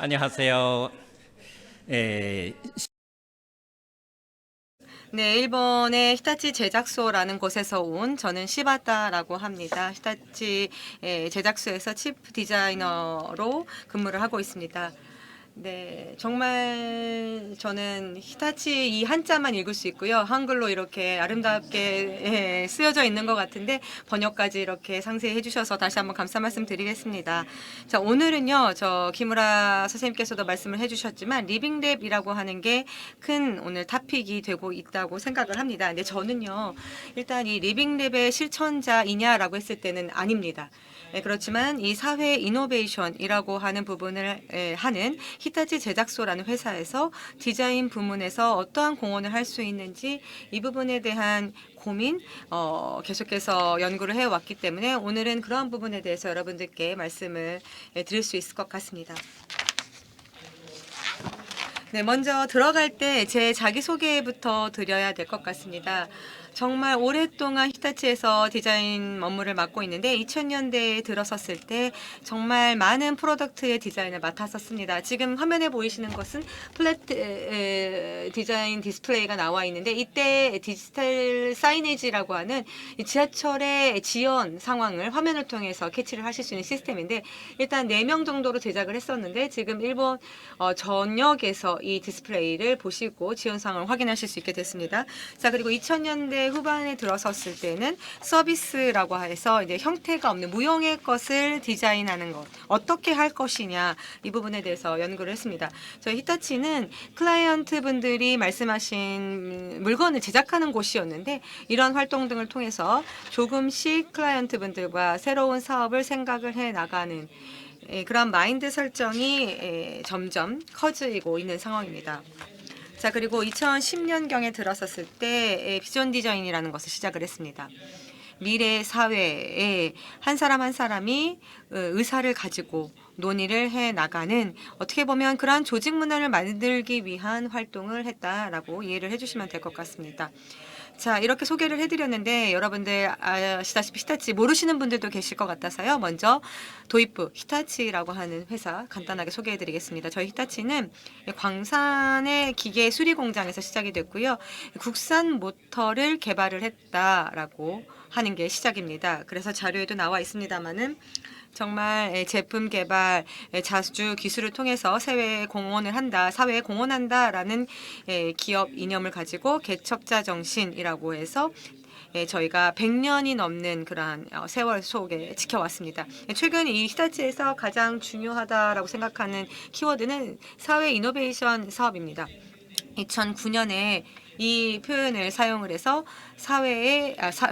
안녕하세요. 에, 네, 일본의 히타치 제작소라는 곳에서 온 저는 시바타라고 합니다. 히타치 제작소에서 치프 디자이너로 근무를 하고 있습니다. 네, 정말 저는 히타치 이 한자만 읽을 수 있고요. 한글로 이렇게 아름답게 쓰여져 있는 것 같은데 번역까지 이렇게 상세히 해주셔서 다시 한번 감사 말씀 드리겠습니다. 자, 오늘은요, 저 김우라 선생님께서도 말씀을 해주셨지만 리빙랩이라고 하는 게 큰 오늘 토픽이 되고 있다고 생각을 합니다. 근데 저는요, 일단 이 리빙랩의 실천자이냐라고 했을 때는 아닙니다. 그렇지만 이 사회 이노베이션이라고 하는 부분을 하는 히타치 제작소라는 회사에서 디자인 부문에서 어떠한 공헌을 할 수 있는지 이 부분에 대한 고민 계속해서 연구를 해왔기 때문에 오늘은 그러한 부분에 대해서 여러분들께 말씀을 드릴 수 있을 것 같습니다. 네, 먼저 들어갈 때 제 자기소개부터 드려야 될 것 같습니다. 정말 오랫동안 히타치에서 디자인 업무를 맡고 있는데 2000년대에 들어섰을 때 정말 많은 프로덕트의 디자인을 맡았었습니다. 지금 화면에 보이시는 것은 플랫 디자인 디스플레이가 나와 있는데 이때 디지털 사이네지라고 하는 지하철의 지연 상황을 화면을 통해서 캐치를 하실 수 있는 시스템인데 일단 4명 정도로 제작을 했었는데 지금 일본 전역에서 이 디스플레이를 보시고 지연 상황을 확인하실 수 있게 됐습니다. 자, 그리고 2000년대 후반에 들어섰을 때는 서비스라고 해서 이제 형태가 없는 무형의 것을 디자인하는 것, 어떻게 할 것이냐 이 부분에 대해서 연구를 했습니다. 저희 히타치는 클라이언트 분들이 말씀하신 물건을 제작하는 곳이었는데 이런 활동 등을 통해서 조금씩 클라이언트 분들과 새로운 사업을 생각을 해 나가는 그런 마인드 설정이 점점 커지고 있는 상황입니다. 자, 그리고 2010년경에 들어섰을 때 비전 디자인이라는 것을 시작을 했습니다. 미래 사회에 한 사람 한 사람이 의사를 가지고 논의를 해 나가는 어떻게 보면 그러한 조직 문화를 만들기 위한 활동을 했다라고 이해를 해주시면 될 것 같습니다. 자, 이렇게 소개를 해드렸는데 여러분들 아시다시피 히타치 모르시는 분들도 계실 것 같아서요. 먼저 도입부 히타치라고 하는 회사 간단하게 소개해드리겠습니다. 저희 히타치는 광산의 기계 수리 공장에서 시작이 됐고요. 국산 모터를 개발을 했다라고 하는 게 시작입니다. 그래서 자료에도 나와 있습니다만은 정말 제품 개발, 자주 기술을 통해서 사회에 공헌을 한다, 사회에 공헌한다라는 기업 이념을 가지고 개척자 정신이라고 해서 저희가 100년이 넘는 그러한 세월 속에 지켜왔습니다. 최근 이 히타치에서 가장 중요하다라고 생각하는 키워드는 사회 이노베이션 사업입니다. 2009년에 이 표현을 사용을 해서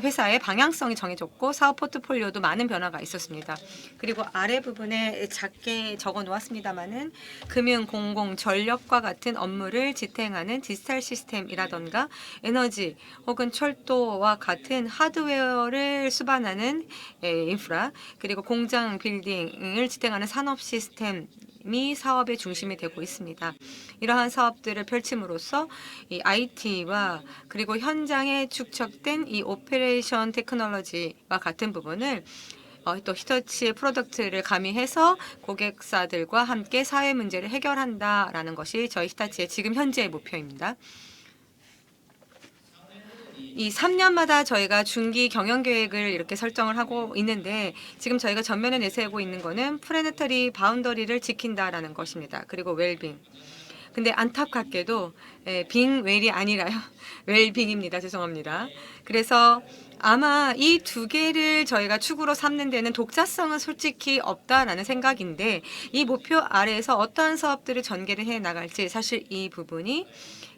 회사의 방향성이 정해졌고 사업 포트폴리오도 많은 변화가 있었습니다. 그리고 아래 부분에 작게 적어 놓았습니다만은 금융, 공공, 전력과 같은 업무를 지탱하는 디지털 시스템이라던가 에너지 혹은 철도와 같은 하드웨어를 수반하는 인프라 그리고 공장 빌딩을 지탱하는 산업 시스템 이 사업의 중심이 되고 있습니다. 이러한 사업들을 펼침으로써 이 IT와 그리고 현장에 축적된 이 오페레이션 테크놀로지와 같은 부분을 또 히터치의 프로덕트를 가미해서 고객사들과 함께 사회 문제를 해결한다라는 것이 저희 히타치의 지금 현재의 목표입니다. 이 3년마다 저희가 중기 경영 계획을 이렇게 설정을 하고 있는데 지금 저희가 전면에 내세우고 있는 거는 플래네터리 바운더리를 지킨다라는 것입니다. 그리고 웰빙. 근데 안타깝게도 빙 웰이 아니라요. 웰빙입니다. 죄송합니다. 그래서 아마 이 두 개를 저희가 축으로 삼는 데는 독자성은 솔직히 없다라는 생각인데 이 목표 아래에서 어떠한 사업들을 전개를 해 나갈지 사실 이 부분이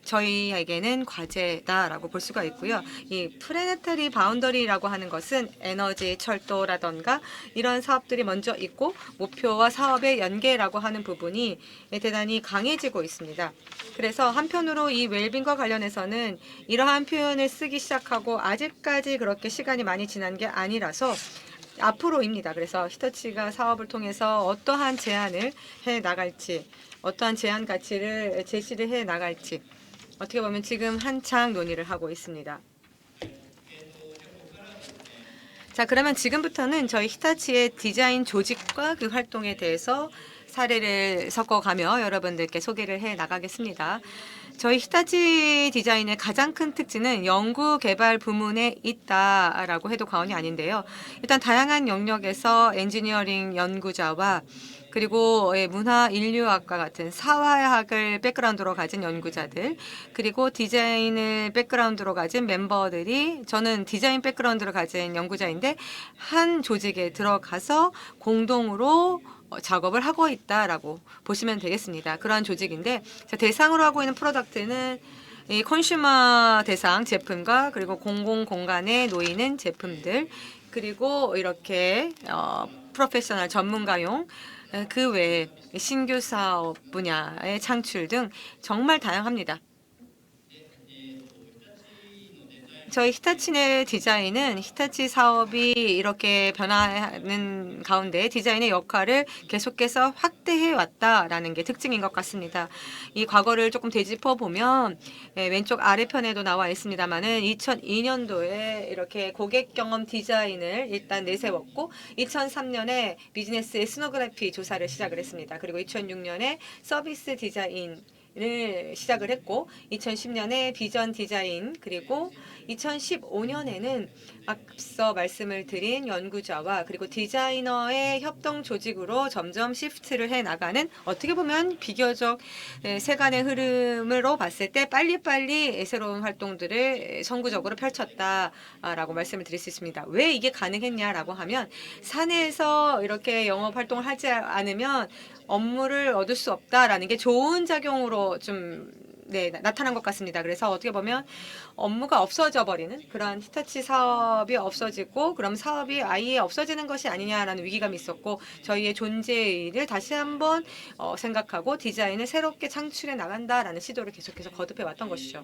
저희에게는 과제다라고 볼 수가 있고요. 이 플래네터리 바운더리라고 하는 것은 에너지, 철도라던가 이런 사업들이 먼저 있고 목표와 사업의 연계라고 하는 부분이 대단히 강해지고 있습니다. 그래서 한편으로 이 웰빙과 관련해서는 이러한 표현을 쓰기 시작하고 아직까지 그렇게 시간이 많이 지난 게 아니라서 앞으로입니다. 그래서 히터치가 사업을 통해서 어떠한 제안을 해 나갈지, 어떠한 제안 가치를 제시를 해 나갈지 어떻게 보면 지금 한창 논의를 하고 있습니다. 자, 그러면 지금부터는 저희 히타치의 디자인 조직과 그 활동에 대해서 사례를 섞어가며 여러분들께 소개를 해 나가겠습니다. 저희 히타치 디자인의 가장 큰 특징은 연구 개발 부문에 있다라고 해도 과언이 아닌데요. 일단 다양한 영역에서 엔지니어링 연구자와 그리고 문화 인류학과 같은 사회학을 백그라운드로 가진 연구자들, 그리고 디자인을 백그라운드로 가진 멤버들이, 저는 디자인 백그라운드로 가진 연구자인데 한 조직에 들어가서 공동으로 작업을 하고 있다라고 보시면 되겠습니다. 그러한 조직인데, 대상으로 하고 있는 프로덕트는 이 컨슈머 대상 제품과 그리고 공공 공간에 놓이는 제품들, 그리고 이렇게 프로페셔널 전문가용, 그 외에 신규 사업 분야의 창출 등 정말 다양합니다. 저희 히타치의 디자인은 히타치 사업이 이렇게 변화하는 가운데 디자인의 역할을 계속해서 확대해 왔다라는 게 특징인 것 같습니다. 이 과거를 조금 되짚어 보면 왼쪽 아래편에도 나와 있습니다만은 2002년도에 이렇게 고객 경험 디자인을 일단 내세웠고 2003년에 비즈니스 에스노그래피 조사를 시작을 했습니다. 그리고 2006년에 서비스 디자인 을 시작을 했고 2010년에 비전 디자인, 그리고 2015년에는 앞서 말씀을 드린 연구자와 그리고 디자이너의 협동 조직으로 점점 시프트를 해 나가는, 어떻게 보면 비교적 세간의 흐름으로 봤을 때 빨리빨리 새로운 활동들을 선구적으로 펼쳤다라고 말씀을 드릴 수 있습니다. 왜 이게 가능했냐라고 하면 사내에서 이렇게 영업 활동을 하지 않으면 업무를 얻을 수 없다라는 게 좋은 작용으로 좀 나타난 것 같습니다. 그래서 어떻게 보면 업무가 없어져 버리는 그런 히타치 사업이 없어지고, 그럼 사업이 아예 없어지는 것이 아니냐라는 위기감이 있었고, 저희의 존재를 다시 한번 생각하고 디자인을 새롭게 창출해 나간다라는 시도를 계속해서 거듭해 왔던 것이죠.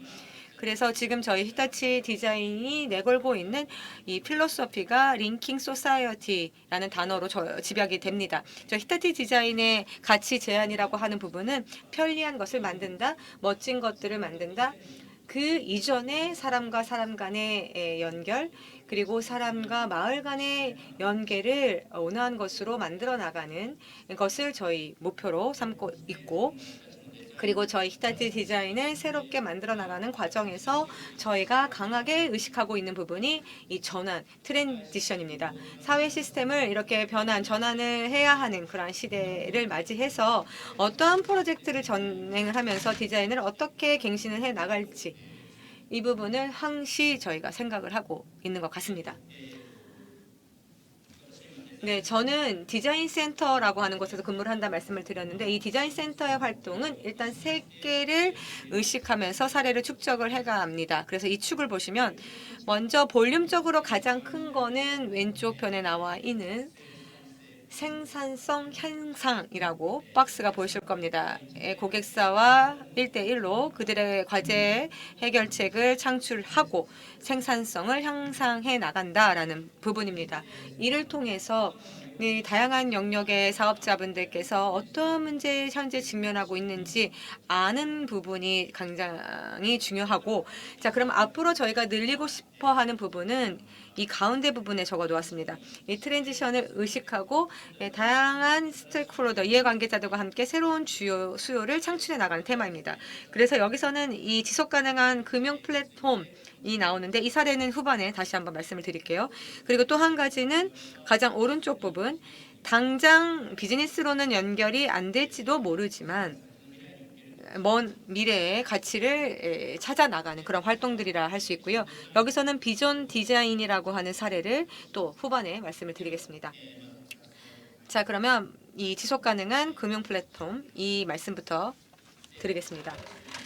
그래서 지금 저희 히타치 디자인이 내걸고 있는 이 필로소피가 링킹 소사이어티라는 단어로 집약이 됩니다. 저 히타치 디자인의 가치 제안이라고 하는 부분은 편리한 것을 만든다, 멋진 것들을 만든다, 그 이전에 사람과 사람 간의 연결, 그리고 사람과 마을 간의 연계를 온화한 것으로 만들어 나가는 것을 저희 목표로 삼고 있고, 그리고 저희 히타치 디자인을 새롭게 만들어 나가는 과정에서 저희가 강하게 의식하고 있는 부분이 이 전환, 트랜지션입니다. 사회 시스템을 이렇게 전환을 해야 하는 그러한 시대를 맞이해서 어떠한 프로젝트를 진행을 하면서 디자인을 어떻게 갱신을 해 나갈지, 이 부분을 항시 저희가 생각을 하고 있는 것 같습니다. 네, 저는 디자인 센터라고 하는 곳에서 근무를 한다 말씀을 드렸는데, 이 디자인 센터의 활동은 일단 세 개를 의식하면서 사례를 축적을 해갑니다. 그래서 이 축을 보시면 먼저 볼륨적으로 가장 큰 거는 왼쪽 편에 나와 있는 생산성 향상이라고 박스가 보이실 겁니다. 고객사와 1대1로 그들의 과제 해결책을 창출하고 생산성을 향상해 나간다라는 부분입니다. 이를 통해서 이 다양한 영역의 사업자분들께서 어떠한 문제에 현재 직면하고 있는지 아는 부분이 굉장히 중요하고, 자, 그럼 앞으로 저희가 늘리고 싶어 하는 부분은 이 가운데 부분에 적어 놓았습니다. 이 트랜지션을 의식하고 다양한 스테이크홀더, 이해관계자들과 함께 새로운 수요를 창출해 나가는 테마입니다. 그래서 여기서는 이 지속 가능한 금융 플랫폼이 나오는데, 이 사례는 후반에 다시 한번 말씀을 드릴게요. 그리고 또 한 가지는 가장 오른쪽 부분, 당장 비즈니스로는 연결이 안 될지도 모르지만 먼 미래의 가치를 찾아 나가는 그런 활동들이라 할 수 있고요. 여기서는 비전 디자인이라고 하는 사례를 또 후반에 말씀을 드리겠습니다. 자, 그러면 이 지속 가능한 금융 플랫폼, 이 말씀부터 드리겠습니다.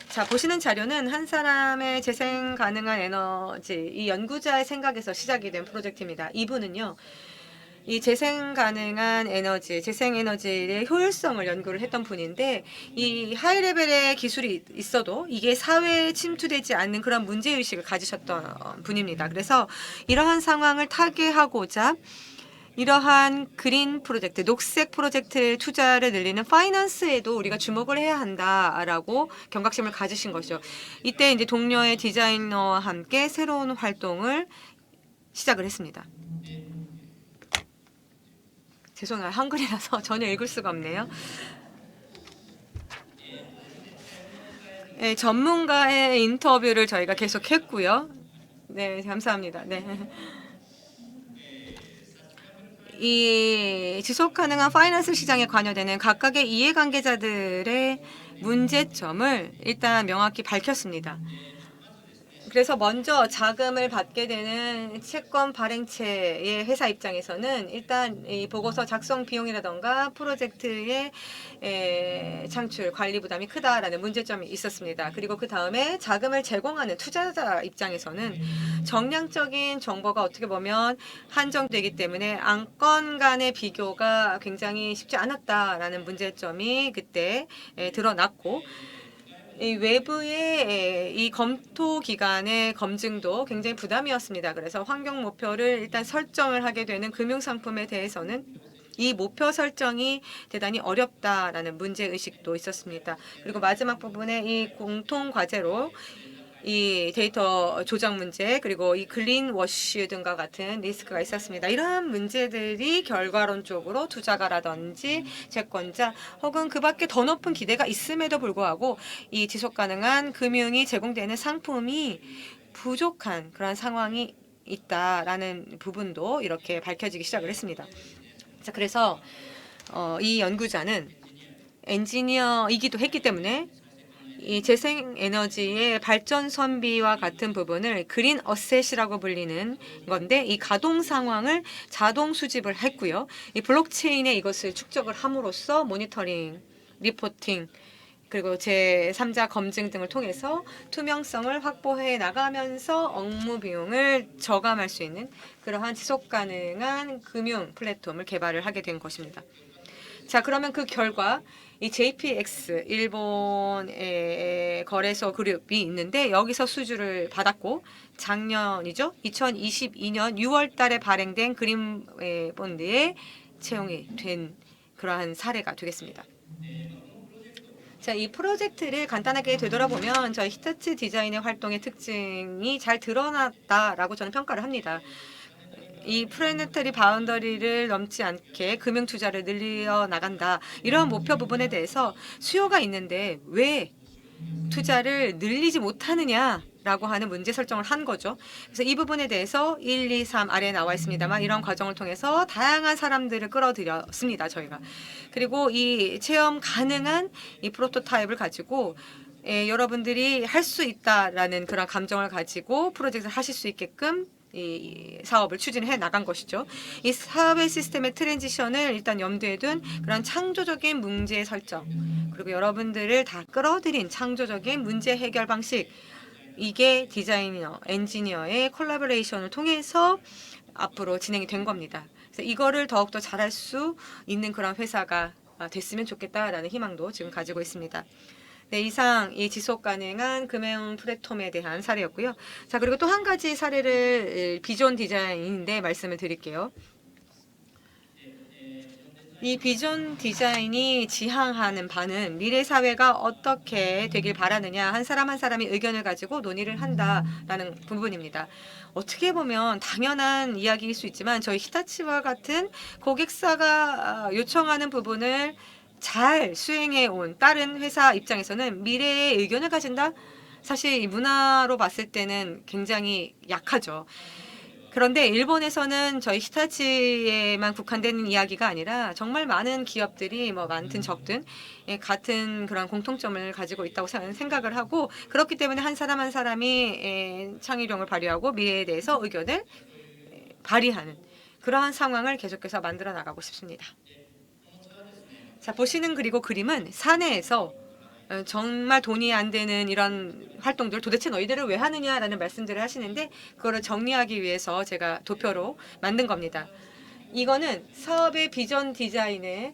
자, 보시는 자료는 한 사람의 재생 가능한 에너지, 이 연구자의 생각에서 시작이 된 프로젝트입니다. 이분은요, 이 재생 가능한 에너지, 재생 에너지의 효율성을 연구를 했던 분인데, 이 하이 레벨의 기술이 있어도 이게 사회에 침투되지 않는 그런 문제의식을 가지셨던 분입니다. 그래서 이러한 상황을 타개하고자 이러한 그린 프로젝트, 녹색 프로젝트의 투자를 늘리는 파이낸스에도 우리가 주목을 해야 한다라고 경각심을 가지신 것이죠. 이때 이제 동료의 디자이너와 함께 새로운 활동을 시작을 했습니다. 죄송해요. 한글이라서 전혀 읽을 수가 없네요. 네, 전문가의 인터뷰를 저희가 계속 했고요. 네, 감사합니다. 네. 이 지속 가능한 파이낸스 시장에 관여되는 각각의 이해관계자들의 문제점을 일단 명확히 밝혔습니다. 그래서 먼저 자금을 받게 되는 채권 발행체의 회사 입장에서는 일단 이 보고서 작성 비용이라던가 프로젝트의 창출 관리 부담이 크다라는 문제점이 있었습니다. 그리고 그 다음에 자금을 제공하는 투자자 입장에서는 정량적인 정보가 어떻게 보면 한정되기 때문에 안건 간의 비교가 굉장히 쉽지 않았다라는 문제점이 그때 드러났고, 이 외부의 이 검토 기관의 검증도 굉장히 부담이었습니다. 그래서 환경 목표를 일단 설정을 하게 되는 금융 상품에 대해서는 이 목표 설정이 대단히 어렵다라는 문제 의식도 있었습니다. 그리고 마지막 부분에 이 공통 과제로 이 데이터 조작 문제, 그리고 이 글린워시 등과 같은 리스크가 있었습니다. 이러한 문제들이 결과론적으로 투자가라든지 채권자 혹은 그 밖에 더 높은 기대가 있음에도 불구하고 이 지속 가능한 금융이 제공되는 상품이 부족한 그런 상황이 있다라는 부분도 이렇게 밝혀지기 시작을 했습니다. 자, 그래서 이 연구자는 엔지니어이기도 했기 때문에 이 재생에너지의 발전 선비와 같은 부분을 그린 어셋이라고 불리는 건데, 이 가동 상황을 자동 수집을 했고요. 이 블록체인에 이것을 축적을 함으로써 모니터링, 리포팅, 그리고 제3자 검증 등을 통해서 투명성을 확보해 나가면서 업무 비용을 저감할 수 있는 그러한 지속 가능한 금융 플랫폼을 개발을 하게 된 것입니다. 자, 그러면 그 결과 이 JPX 일본의 거래소 그룹이 있는데 여기서 수주를 받았고, 작년이죠. 2022년 6월 달에 발행된 그린 본드에 채용이 된 그러한 사례가 되겠습니다. 자, 이 프로젝트를 간단하게 되돌아보면 저희 히타치 디자인의 활동의 특징이 잘 드러났다라고 저는 평가를 합니다. 이 플래네터리 바운더리를 넘지 않게 금융 투자를 늘려 나간다. 이런 목표 부분에 대해서 수요가 있는데 왜 투자를 늘리지 못하느냐라고 하는 문제 설정을 한 거죠. 그래서 이 부분에 대해서 1, 2, 3 아래에 나와 있습니다만 이런 과정을 통해서 다양한 사람들을 끌어들였습니다. 저희가. 그리고 이 체험 가능한 이 프로토타입을 가지고 여러분들이 할 수 있다라는 그런 감정을 가지고 프로젝트를 하실 수 있게끔 이 사업을 추진해 나간 것이죠. 이 사업의 시스템의 트랜지션을 일단 염두에 둔 그런 창조적인 문제 설정, 그리고 여러분들을 다 끌어들인 창조적인 문제 해결 방식, 이게 디자이너, 엔지니어의 콜라보레이션을 통해서 앞으로 진행이 된 겁니다. 그래서 이거를 더욱더 잘할 수 있는 그런 회사가 됐으면 좋겠다라는 희망도 지금 가지고 있습니다. 네, 이상 이 지속 가능한 금융 플랫폼에 대한 사례였고요. 자, 그리고 또 한 가지 사례를 비전 디자인인데 말씀을 드릴게요. 이 비전 디자인이 지향하는 바는 미래 사회가 어떻게 되길 바라느냐, 한 사람 한 사람이 의견을 가지고 논의를 한다라는 부분입니다. 어떻게 보면 당연한 이야기일 수 있지만 저희 히타치와 같은 고객사가 요청하는 부분을 잘 수행해 온 다른 회사 입장에서는 미래의 의견을 가진다? 사실 이 문화로 봤을 때는 굉장히 약하죠. 그런데 일본에서는 저희 히타치에만 국한된 이야기가 아니라 정말 많은 기업들이 뭐 많든 적든 같은 그런 공통점을 가지고 있다고 생각을 하고, 그렇기 때문에 한 사람 한 사람이 창의력을 발휘하고 미래에 대해서 의견을 발휘하는 그러한 상황을 계속해서 만들어 나가고 싶습니다. 자, 보시는 그리고 그림은 사내에서 정말 돈이 안 되는 이런 활동들 도대체 너희들을 왜 하느냐라는 말씀들을 하시는데, 그거를 정리하기 위해서 제가 도표로 만든 겁니다. 이거는 사업의 비전 디자인의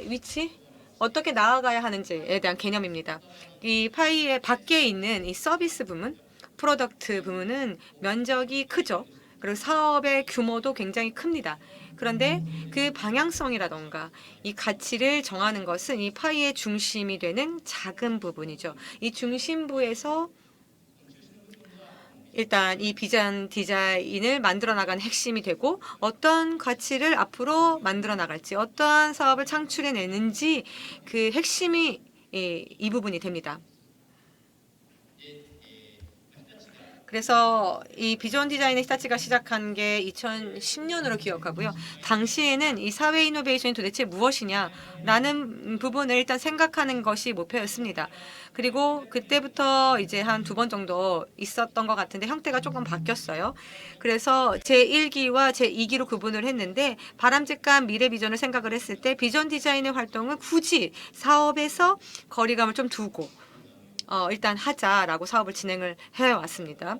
위치, 어떻게 나아가야 하는지에 대한 개념입니다. 이 파이의 밖에 있는 이 서비스 부문, 프로덕트 부문은 면적이 크죠. 그리고 사업의 규모도 굉장히 큽니다. 그런데 그 방향성이라던가 이 가치를 정하는 것은 이 파이의 중심이 되는 작은 부분이죠. 이 중심부에서 일단 이 비전 디자인을 만들어 나가는 핵심이 되고 어떤 가치를 앞으로 만들어 나갈지 어떠한 사업을 창출해내는지 그 핵심이 이 부분이 됩니다. 그래서 이 비전 디자인의 히타치가 시작한 게 2010년으로 기억하고요. 당시에는 이 사회 이노베이션이 도대체 무엇이냐라는 부분을 일단 생각하는 것이 목표였습니다. 그리고 그때부터 이제 한 2번 정도 있었던 것 같은데 형태가 조금 바뀌었어요. 그래서 제1기와 제2기로 구분을 했는데 바람직한 미래 비전을 생각을 했을 때 비전 디자인의 활동은 굳이 사업에서 거리감을 좀 두고 일단 하자라고 사업을 진행을 해왔습니다.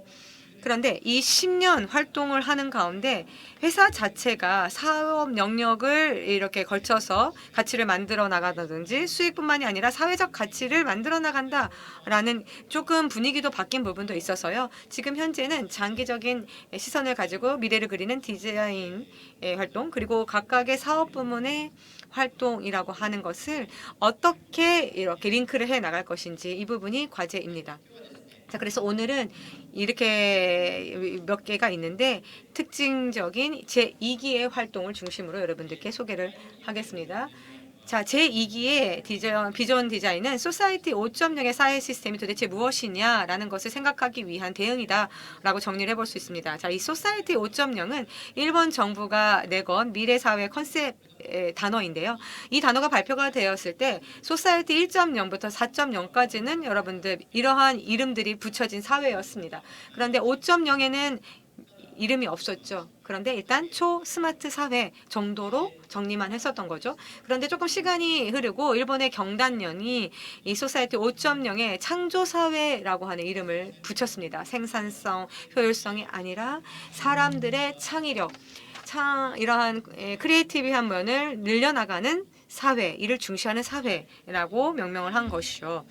그런데 이 10년 활동을 하는 가운데 회사 자체가 사업 영역을 이렇게 걸쳐서 가치를 만들어 나간다든지 수익뿐만이 아니라 사회적 가치를 만들어 나간다라는 조금 분위기도 바뀐 부분도 있어서요. 지금 현재는 장기적인 시선을 가지고 미래를 그리는 디자인 활동 그리고 각각의 사업 부문의 활동이라고 하는 것을 어떻게 이렇게 링크를 해 나갈 것인지 이 부분이 과제입니다. 자, 그래서 오늘은 이렇게 몇 개가 있는데 특징적인 제2기의 활동을 중심으로 여러분들께 소개를 하겠습니다. 자, 제2기의 비전 디자인은 소사이티 5.0의 사회 시스템이 도대체 무엇이냐라는 것을 생각하기 위한 대응이다라고 정리를 해볼 수 있습니다. 자, 이 소사이티 5.0은 일본 정부가 내건 미래 사회 컨셉 단어인데요. 이 단어가 발표가 되었을 때 소사이티 1.0부터 4.0까지는 여러분들 이러한 이름들이 붙여진 사회였습니다. 그런데 5.0에는 이름이 없었죠. 그런데 일단 초스마트 사회 정도로 정리만 했었던 거죠. 그런데 조금 시간이 흐르고 일본의 경단련이 이 소사이티 5.0의 창조사회라고 하는 이름을 붙였습니다. 생산성, 효율성이 아니라 사람들의 창의력, 이러한 크리에이티비한 면을 늘려나가는 사회, 이를 중시하는 사회라고 명명을 한 것이죠.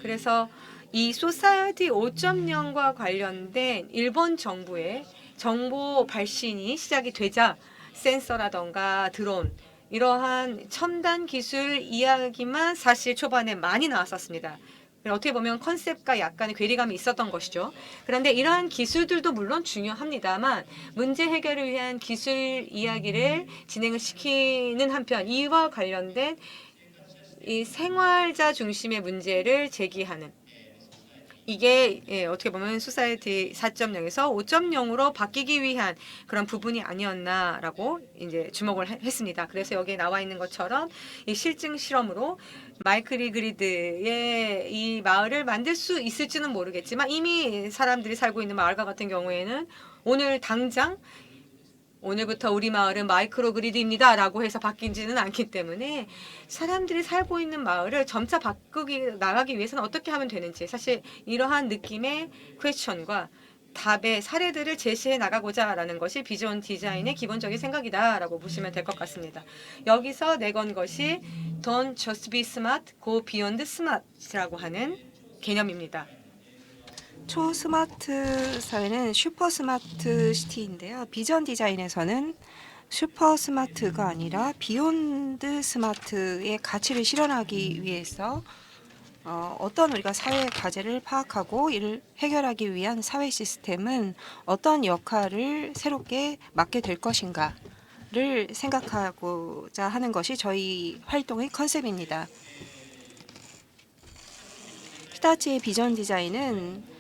그래서 이 소사이티 5.0과 관련된 일본 정부의 정보 발신이 시작이 되자 센서라던가 드론 이러한 첨단 기술 이야기만 사실 초반에 많이 나왔었습니다. 어떻게 보면 컨셉과 약간의 괴리감이 있었던 것이죠. 그런데 이러한 기술들도 물론 중요합니다만 문제 해결을 위한 기술 이야기를 진행을 시키는 한편 이와 관련된 이 생활자 중심의 문제를 제기하는 이게 어떻게 보면 소사이티 4.0에서 5.0으로 바뀌기 위한 그런 부분이 아니었나라고 이제 주목을 했습니다. 그래서 여기에 나와 있는 것처럼 이 실증 실험으로 마이크리 그리드의 이 마을을 만들 수 있을지는 모르겠지만 이미 사람들이 살고 있는 마을과 같은 경우에는 오늘 당장 오늘부터 우리 마을은 마이크로 그리드입니다 라고 해서 바뀌지는 않기 때문에 사람들이 살고 있는 마을을 점차 나가기 위해서는 어떻게 하면 되는지 사실 이러한 느낌의 퀘스천과 답의 사례들을 제시해 나가고자 하는 것이 비전 디자인의 기본적인 생각이다라고 보시면 될 것 같습니다. 여기서 내건 것이 Don't just be smart, go beyond smart라고 하는 개념입니다. 초스마트 사회는 슈퍼 스마트 시티인데요. 비전 디자인에서는 슈퍼 스마트가 아니라 비욘드 스마트의 가치를 실현하기 위해서 어떤 우리가 사회 과제를 파악하고 이를 해결하기 위한 사회 시스템은 어떤 역할을 새롭게 맡게 될 것인가를 생각하고자 하는 것이 저희 활동의 컨셉입니다. 히타치의 비전 디자인은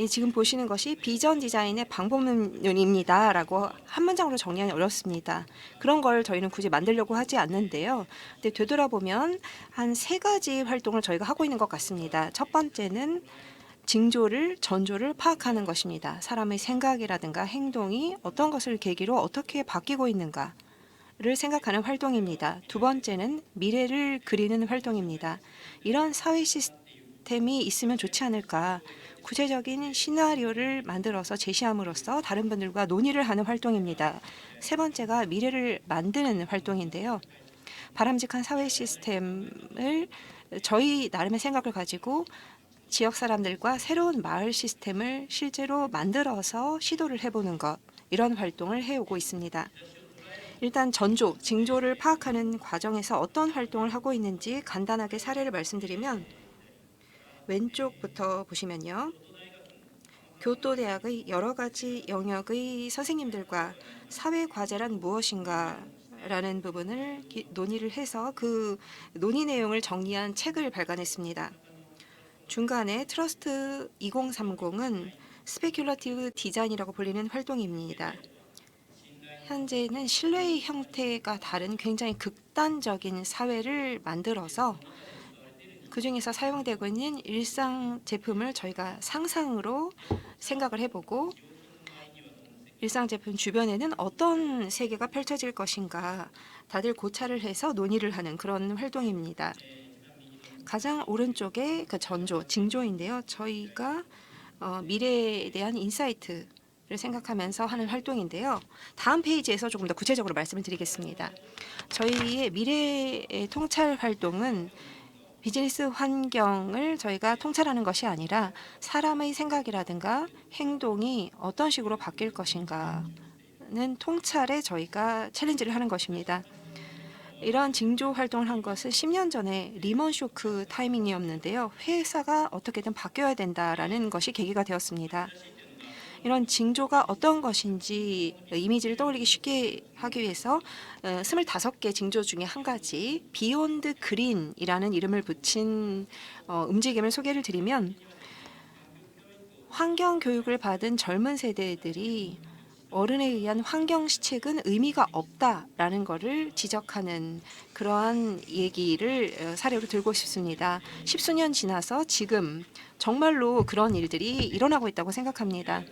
지금 보시는 것이 비전 디자인의 방법론입니다 라고 한 문장으로 정리하기 어렵습니다. 그런 걸 저희는 굳이 만들려고 하지 않는데요. 근데 되돌아보면 한 3가지 활동을 저희가 하고 있는 것 같습니다. 첫 번째는 징조를, 전조를 파악하는 것입니다. 사람의 생각이라든가 행동이 어떤 것을 계기로 어떻게 바뀌고 있는가를 생각하는 활동입니다. 두 번째는 미래를 그리는 활동입니다. 이런 사회 시스템이 있으면 좋지 않을까. 구체적인 시나리오를 만들어서 제시함으로써 다른 분들과 논의를 하는 활동입니다. 세 번째가 미래를 만드는 활동인데요. 바람직한 사회 시스템을 저희 나름의 생각을 가지고 지역 사람들과 새로운 마을 시스템을 실제로 만들어서 시도를 해보는 것, 이런 활동을 해오고 있습니다. 일단 전조, 징조를 파악하는 과정에서 어떤 활동을 하고 있는지 간단하게 사례를 말씀드리면 왼쪽부터 보시면요. 교토대학의 여러 가지 영역의 선생님들과 사회 과제란 무엇인가 라는 부분을 논의를 해서 그 논의 내용을 정리한 책을 발간했습니다. 중간에 트러스트 2030은 스페큘러티브 디자인이라고 불리는 활동입니다. 현재는 신뢰의 형태가 다른 굉장히 극단적인 사회를 만들어서 그 중에서 사용되고 있는 일상 제품을 저희가 상상으로 생각을 해보고 일상 제품 주변에는 어떤 세계가 펼쳐질 것인가 다들 고찰을 해서 논의를 하는 그런 활동입니다. 가장 오른쪽에 그 전조, 징조인데요. 저희가 미래에 대한 인사이트를 생각하면서 하는 활동인데요. 다음 페이지에서 조금 더 구체적으로 말씀을 드리겠습니다. 저희의 미래의 통찰 활동은 비즈니스 환경을 저희가 통찰하는 것이 아니라 사람의 생각이라든가 행동이 어떤 식으로 바뀔 것인가는 통찰에 저희가 챌린지를 하는 것입니다. 이러한 징조 활동을 한 것은 10년 전에 리먼 쇼크 타이밍이었는데요. 회사가 어떻게든 바뀌어야 된다라는 것이 계기가 되었습니다. 이런 징조가 어떤 것인지 이미지를 떠올리기 쉽게 하기 위해서 25개 징조 중에 한 가지 비욘드 그린이라는 이름을 붙인 움직임을 소개를 드리면 환경 교육을 받은 젊은 세대들이 어른에 의한 환경 시책은 의미가 없다라는 것을 지적하는 그러한 얘기를 사례로 들고 싶습니다. 십수년 지나서 지금 정말로 그런 일들이 일어나고 있다고 생각합니다.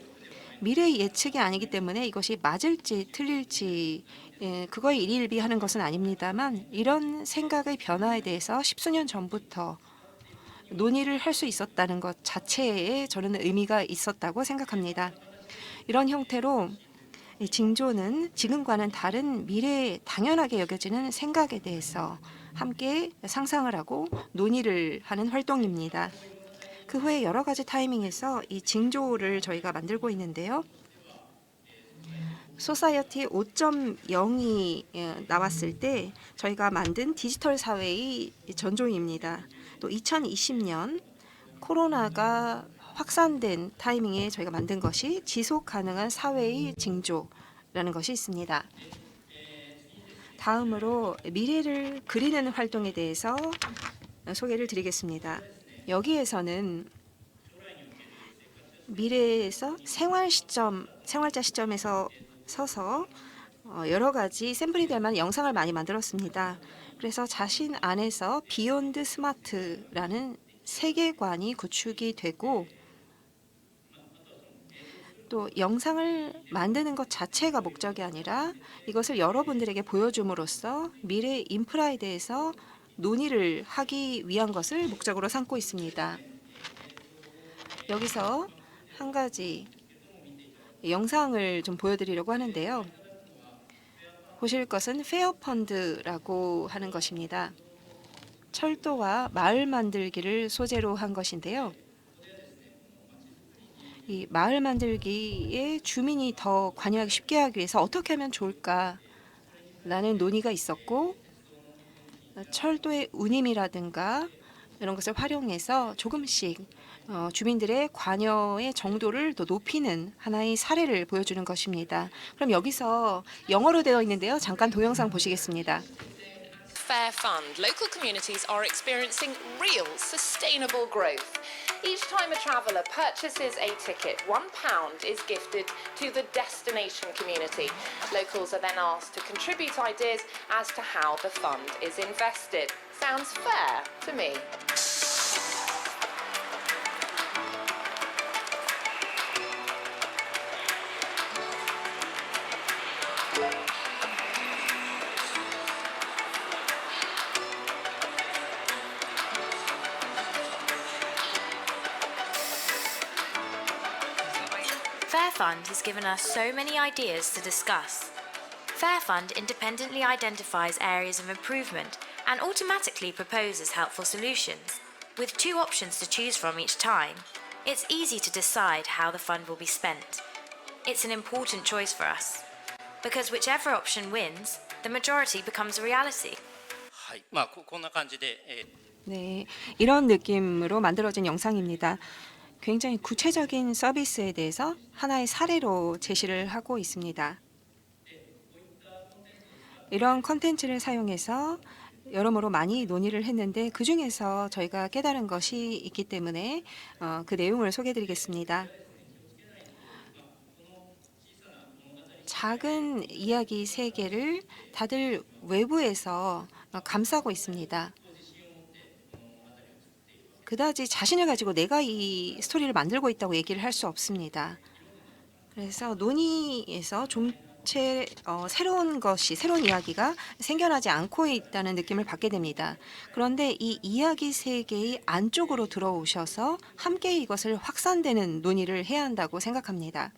미래의 예측이 아니기 때문에 이것이 맞을지 틀릴지 그거에 일희일비하는 것은 아닙니다만 이런 생각의 변화에 대해서 십수년 전부터 논의를 할 수 있었다는 것 자체에 저는 의미가 있었다고 생각합니다. 이런 형태로 이 징조는 지금과는 다른 미래에 당연하게 여겨지는 생각에 대해서 함께 상상을 하고 논의를 하는 활동입니다. 그 후에 여러 가지 타이밍에서 이 징조를 저희가 만들고 있는데요. 소사이어티 5.0이 나왔을 때 저희가 만든 디지털 사회의 전종입니다. 또 2020년 코로나가 확산된 타이밍에 저희가 만든 것이 지속 가능한 사회의 징조라는 것이 있습니다. 다음으로 미래를 그리는 활동에 대해서 소개를 드리겠습니다. 여기에서는 미래에서 생활자 시점에서 서서 여러 가지 샘플이 될 만한 영상을 많이 만들었습니다. 그래서 자신 안에서 비욘드 스마트라는 세계관이 구축이 되고 또 영상을 만드는 것 자체가 목적이 아니라 이것을 여러분들에게 보여줌으로써 미래 인프라에 대해서 논의를 하기 위한 것을 목적으로 삼고 있습니다. 여기서 한 가지 영상을 좀 보여드리려고 하는데요. 보실 것은 페어펀드라고 하는 것입니다. 철도와 마을 만들기를 소재로 한 것인데요. 이 마을 만들기에 주민이 더 관여하기 쉽게 하기 위해서 어떻게 하면 좋을까라는 논의가 있었고 철도의 운임이라든가 이런 것을 활용해서 조금씩 주민들의 관여의 정도를 더 높이는 하나의 사례를 보여주는 것입니다. 그럼 여기서 영어로 되어 있는데요. 잠깐 동영상 보시겠습니다. Fair Fund, local communities are experiencing real sustainable growth. Each time a traveller purchases a ticket, £1 is gifted to the destination community. Locals are then asked to contribute ideas as to how the fund is invested. Sounds fair to me. Fair Fund has given us so many ideas to discuss. Fair Fund independently identifies areas of improvement and automatically proposes helpful solutions. With 2 options to choose from each time, it's easy to decide how the fund will be spent. It's an important choice for us, because whichever option wins, the majority becomes a reality. はい、こんな感じで、 네, 이런 느낌으로 만들어진 영상입니다. 굉장히 구체적인 서비스에 대해서 하나의 사례로 제시를 하고 있습니다. 이런 컨텐츠를 사용해서 여러모로 많이 논의를 했는데 그 중에서 저희가 깨달은 것이 있기 때문에 그 내용을 소개해 드리겠습니다. 작은 이야기 세계를 다들 외부에서 감싸고 있습니다. 그다지 자신을 가지고 내가 이 스토리를 만들고 있다고 얘기를 할 수 없습니다. 그래서 논의에서 좀 새로운 이야기가 생겨나지 않고 있다는 느낌을 받게 됩니다. 그런데 이 이야기 세계의 안쪽으로 들어오셔서 함께 이것을 확산되는 논의를 해야 한다고 생각합니다.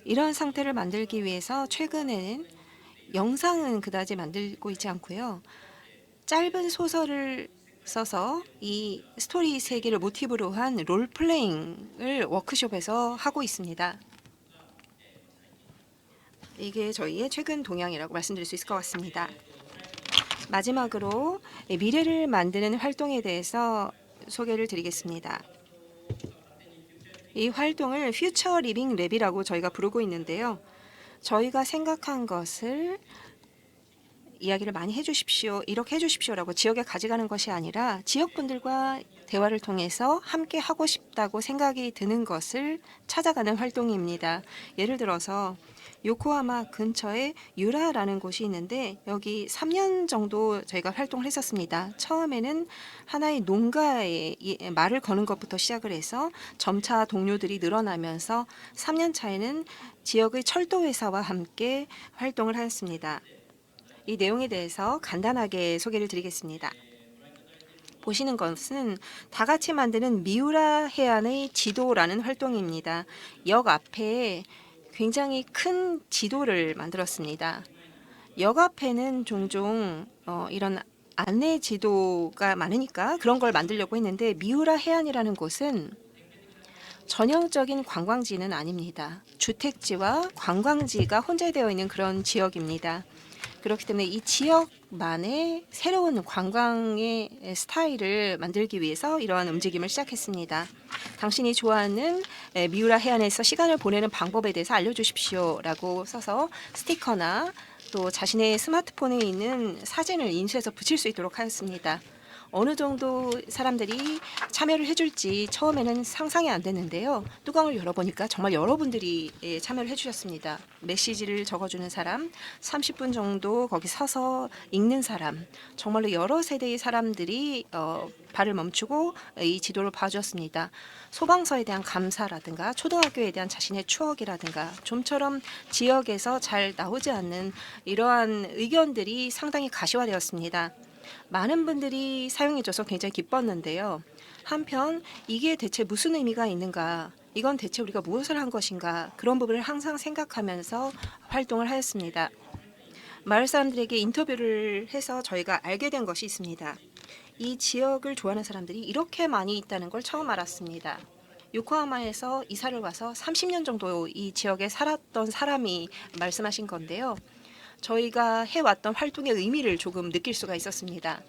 이런 상태를 만들기 위해서 최근에는 영상은 그다지 만들고 있지 않고요. 짧은 소설을 써서 이 스토리 세계를 모티브로 한 롤플레잉을 워크숍에서 하고 있습니다. 이게 저희의 최근 동향이라고 말씀드릴 수 있을 것 같습니다. 마지막으로 미래를 만드는 활동에 대해서 소개를 드리겠습니다. 이 활동을 퓨처 리빙 랩이라고 저희가 부르고 있는데요. 저희가 생각한 것을 이야기를 많이 해주십시오, 이렇게 해주십시오라고 지역에 가져가는 것이 아니라 지역분들과 대화를 통해서 함께 하고 싶다고 생각이 드는 것을 찾아가는 활동입니다. 예를 들어서 요코하마 근처에 유라라는 곳이 있는데 여기 3년 정도 저희가 활동을 했었습니다. 처음에는 하나의 농가에 말을 거는 것부터 시작을 해서 점차 동료들이 늘어나면서 3년 차에는 지역의 철도회사와 함께 활동을 하였습니다. 이 내용에 대해서 간단하게 소개를 드리겠습니다. 보시는 것은 다 같이 만드는 미우라 해안의 지도라는 활동입니다. 역 앞에 굉장히 큰 지도를 만들었습니다. 역 앞에는 종종 이런 안내 지도가 많으니까 그런 걸 만들려고 했는데 미우라 해안이라는 곳은 전형적인 관광지는 아닙니다. 주택지와 관광지가 혼재되어 있는 그런 지역입니다. 그렇기 때문에 이 지역만의 새로운 관광의 스타일을 만들기 위해서 이러한 움직임을 시작했습니다. 당신이 좋아하는 미우라 해안에서 시간을 보내는 방법에 대해서 알려주십시오라고 써서 스티커나 또 자신의 스마트폰에 있는 사진을 인쇄해서 붙일 수 있도록 하였습니다. 어느 정도 사람들이 참여를 해줄지 처음에는 상상이 안 됐는데요. 뚜껑을 열어보니까 정말 여러분들이 참여를 해주셨습니다. 메시지를 적어주는 사람, 30분 정도 거기 서서 읽는 사람, 정말로 여러 세대의 사람들이 발을 멈추고 이 지도를 봐주었습니다. 소방서에 대한 감사라든가 초등학교에 대한 자신의 추억이라든가 좀처럼 지역에서 잘 나오지 않는 이러한 의견들이 상당히 가시화되었습니다. 많은 분들이 사용해줘서 굉장히 기뻤는데요. 한편 이게 대체 무슨 의미가 있는가, 이건 대체 우리가 무엇을 한 것인가, 그런 부분을 항상 생각하면서 활동을 하였습니다. 마을 사람들에게 인터뷰를 해서 저희가 알게 된 것이 있습니다. 이 지역을 좋아하는 사람들이 이렇게 많이 있다는 걸 처음 알았습니다. 요코하마에서 이사를 와서 30년 정도 이 지역에 살았던 사람이 말씀하신 건데요. 저희가 해왔던 활동의 의미를 조금 느낄 수가 있었습니다.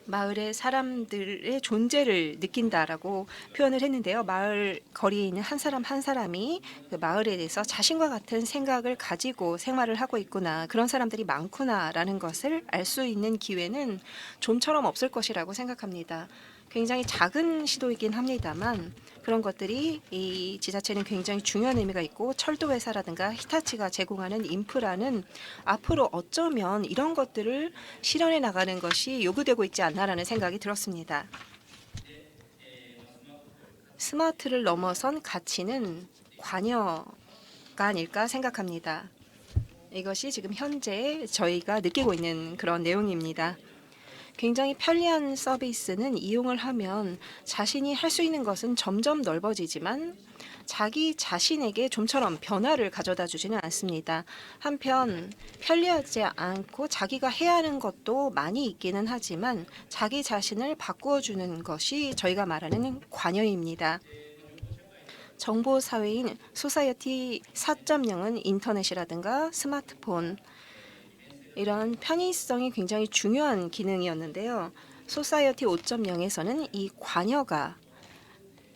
마을의 사람들의 존재를 느낀다라고 표현을 했는데요. 마을 거리에 있는 한 사람 한 사람이 그 마을에 대해서 자신과 같은 생각을 가지고 생활을 하고 있구나, 그런 사람들이 많구나라는 것을 알 수 있는 기회는 좀처럼 없을 것이라고 생각합니다. 굉장히 작은 시도이긴 합니다만 그런 것들이 이 지자체는 굉장히 중요한 의미가 있고, 철도회사라든가 히타치가 제공하는 인프라는 앞으로 어쩌면 이런 것들을 실현해 나가는 것이 요구되고 있지 않나라는 생각이 들었습니다. 스마트를 넘어선 가치는 관여가 아닐까 생각합니다. 이것이 지금 현재 저희가 느끼고 있는 그런 내용입니다. 굉장히 편리한 서비스는 이용을 하면 자신이 할 수 있는 것은 점점 넓어지지만 자기 자신에게 좀처럼 변화를 가져다 주지는 않습니다. 한편 편리하지 않고 자기가 해야 하는 것도 많이 있기는 하지만 자기 자신을 바꾸어 주는 것이 저희가 말하는 관여입니다. 정보사회인 소사이어티 4.0은 인터넷이라든가 스마트폰, 이런 편의성이 굉장히 중요한 기능이었는데요. 소사이어티 5.0에서는 이 관여가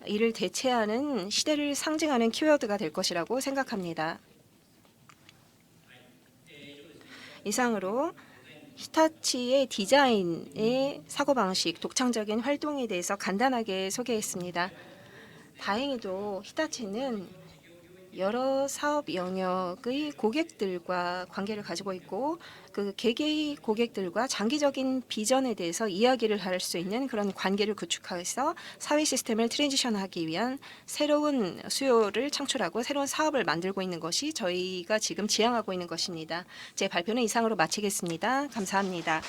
이를 대체하는 시대를 상징하는 키워드가 될 것이라고 생각합니다. 이상으로 히타치의 디자인의 사고방식, 독창적인 활동에 대해서 간단하게 소개했습니다. 다행히도 히타치는 여러 사업 영역의 고객들과 관계를 가지고 있고 그 개개의 고객들과 장기적인 비전에 대해서 이야기를 할 수 있는 그런 관계를 구축해서 사회 시스템을 트랜지션하기 위한 새로운 수요를 창출하고 새로운 사업을 만들고 있는 것이 저희가 지금 지향하고 있는 것입니다. 제 발표는 이상으로 마치겠습니다. 감사합니다.